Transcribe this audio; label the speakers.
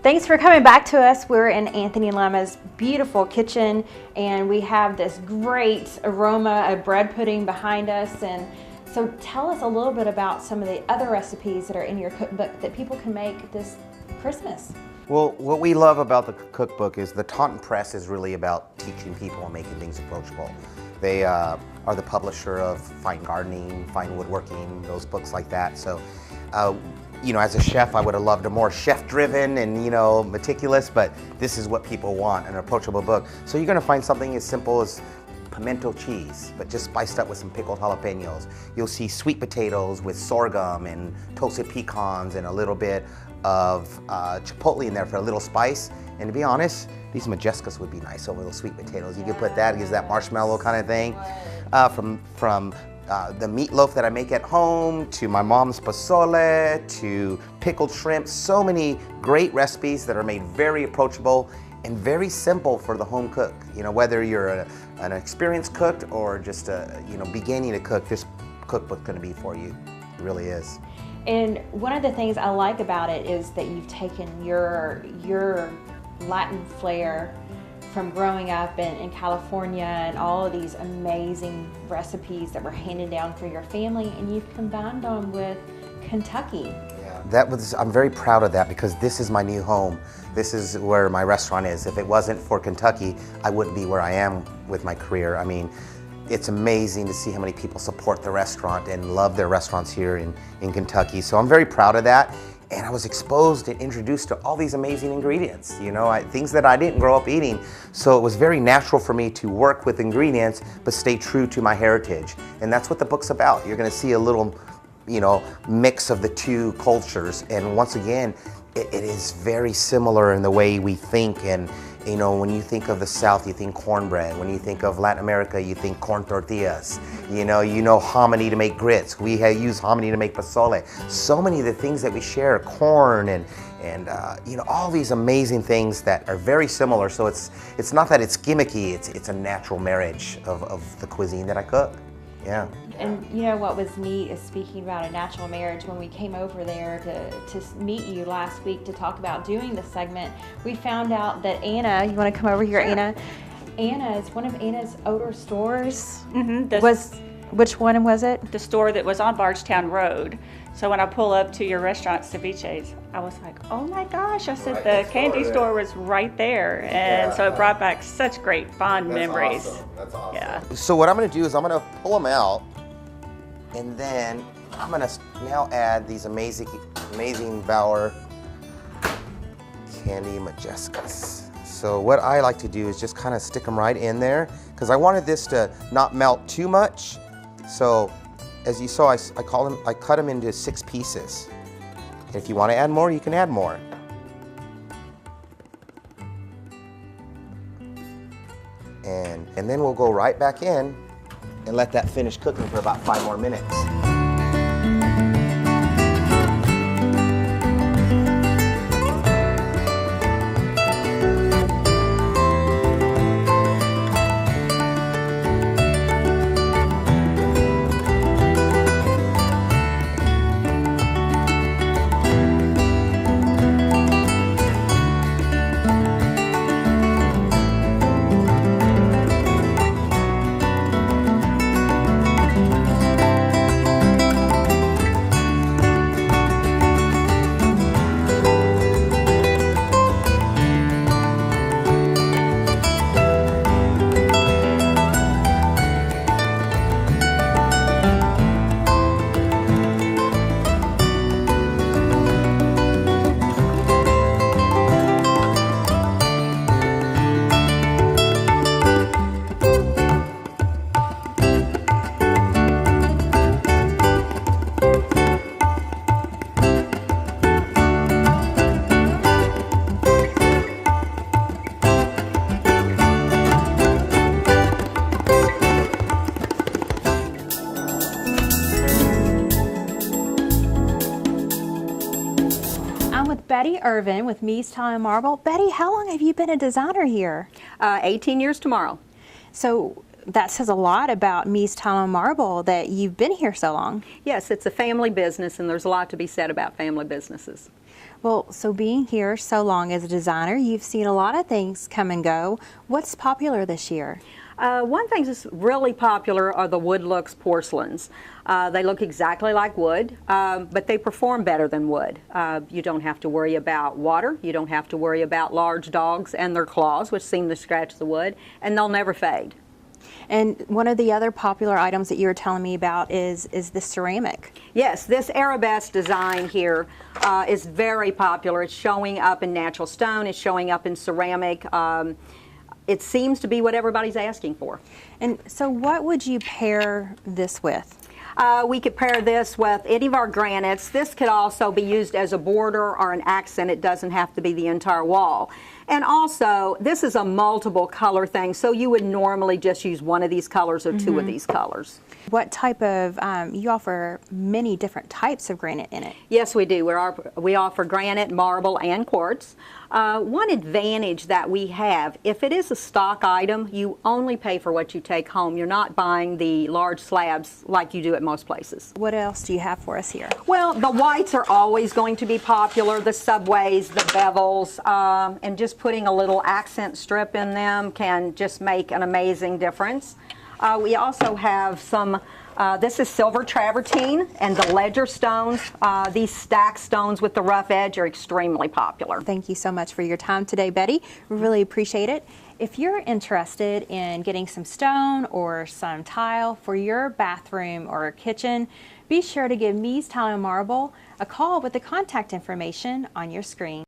Speaker 1: Thanks for coming back to us. We're in Anthony Lema's beautiful kitchen, and we have this great aroma of bread pudding behind us. And so tell us a little bit about some of the other recipes that are in your cookbook that people can make this Christmas.
Speaker 2: Well, what we love about the cookbook is the Taunton Press is really about teaching people and making things approachable. They are the publisher of Fine Gardening, Fine Woodworking, those books like that. So, you know, as a chef, I would have loved a more chef-driven and, you know, meticulous, but this is what people want, an approachable book. So you're gonna find something as simple as pimento cheese, but just spiced up with some pickled jalapenos. You'll see sweet potatoes with sorghum and toasted pecans and a little bit of chipotle in there for a little spice. And to be honest, these Modjeskas would be nice over those sweet potatoes. You could put that, it gives that marshmallow kind of thing. From the meatloaf that I make at home, to my mom's pozole, to pickled shrimp, so many great recipes that are made very approachable and very simple for the home cook. You know, whether you're an experienced cook or just beginning to cook, this cookbook's gonna be for you. It really is.
Speaker 1: And one of the things I like about it is that you've taken your Latin flair from growing up in California and all of these amazing recipes that were handed down for your family, and you've combined them with Kentucky.
Speaker 2: I'm very proud of that because this is my new home. This is where my restaurant is. If it wasn't for Kentucky, I wouldn't be where I am with my career. I mean, it's amazing to see how many people support the restaurant and love their restaurants here in Kentucky. So I'm very proud of that. And I was exposed and introduced to all these amazing ingredients, you know, things that I didn't grow up eating. So it was very natural for me to work with ingredients, but stay true to my heritage. And that's what the book's about. You're gonna see a little, you know, mix of the two cultures. And once again, it is very similar in the way we think. And you know, when you think of the South, you think cornbread. When you think of Latin America, you think corn tortillas. You know hominy to make grits. We use hominy to make pozole. So many of the things that we share, corn and you know, all these amazing things that are very similar. So it's not that it's gimmicky. It's a natural marriage of the cuisine that I cook. Yeah.
Speaker 1: And you know what was neat is, speaking about a natural marriage, when we came over there to meet you last week to talk about doing this segment, we found out that Anna, you want to come over here,
Speaker 3: Sure.
Speaker 1: Anna? Anna is one of Anna's older stores.
Speaker 3: Mm-hmm.
Speaker 1: Which one was it?
Speaker 3: The store that was on Bardstown Road. So when I pull up to your restaurant, Ceviche's, I was like, oh my gosh, I said the candy store was right there. And so it brought back such great fond memories.
Speaker 2: Awesome. That's awesome.
Speaker 3: Yeah.
Speaker 2: So what I'm gonna do is I'm gonna pull them out, and then I'm gonna now add these amazing Bauer Candy Modjeskas. So what I like to do is just kind of stick them right in there, because I wanted this to not melt too much. So as you saw, I cut them into 6 pieces. And if you want to add more, you can add more. And then we'll go right back in and let that finish cooking for about 5 more minutes.
Speaker 1: Betty Irvin with Mies Tile and Marble. Betty, how long have you been a designer here?
Speaker 4: 18 years tomorrow.
Speaker 1: So that says a lot about Mies Tile and Marble that you've been here so long.
Speaker 4: Yes, it's a family business, and there's a lot to be said about family businesses.
Speaker 1: Well, so being here so long as a designer, you've seen a lot of things come and go. What's popular this year?
Speaker 4: One thing that's really popular are the wood looks porcelains. They look exactly like wood, but they perform better than wood. You don't have to worry about water. You don't have to worry about large dogs and their claws, which seem to scratch the wood, and they'll never fade.
Speaker 1: And one of the other popular items that you were telling me about is the ceramic.
Speaker 4: Yes, this arabesque design here is very popular. It's showing up in natural stone. It's showing up in ceramic. It seems to be what everybody's asking for.
Speaker 1: And so what would you pair this with?
Speaker 4: We could pair this with any of our granites. This could also be used as a border or an accent. It doesn't have to be the entire wall. And also, this is a multiple color thing, so you would normally just use one of these colors or two of these colors.
Speaker 1: What type of, you offer many different types of granite in it.
Speaker 4: Yes, we do. We offer granite, marble, and quartz. One advantage that we have, if it is a stock item, you only pay for what you take home. You're not buying the large slabs like you do at most places.
Speaker 1: What else do you have for us here?
Speaker 4: Well, the whites are always going to be popular, the subways, the bevels, and just putting a little accent strip in them can just make an amazing difference. We also have some, this is silver travertine and the ledger stones. These stacked stones with the rough edge are extremely popular.
Speaker 1: Thank you so much for your time today, Betty. We really appreciate it. If you're interested in getting some stone or some tile for your bathroom or kitchen, be sure to give Mies Tile and Marble a call with the contact information on your screen.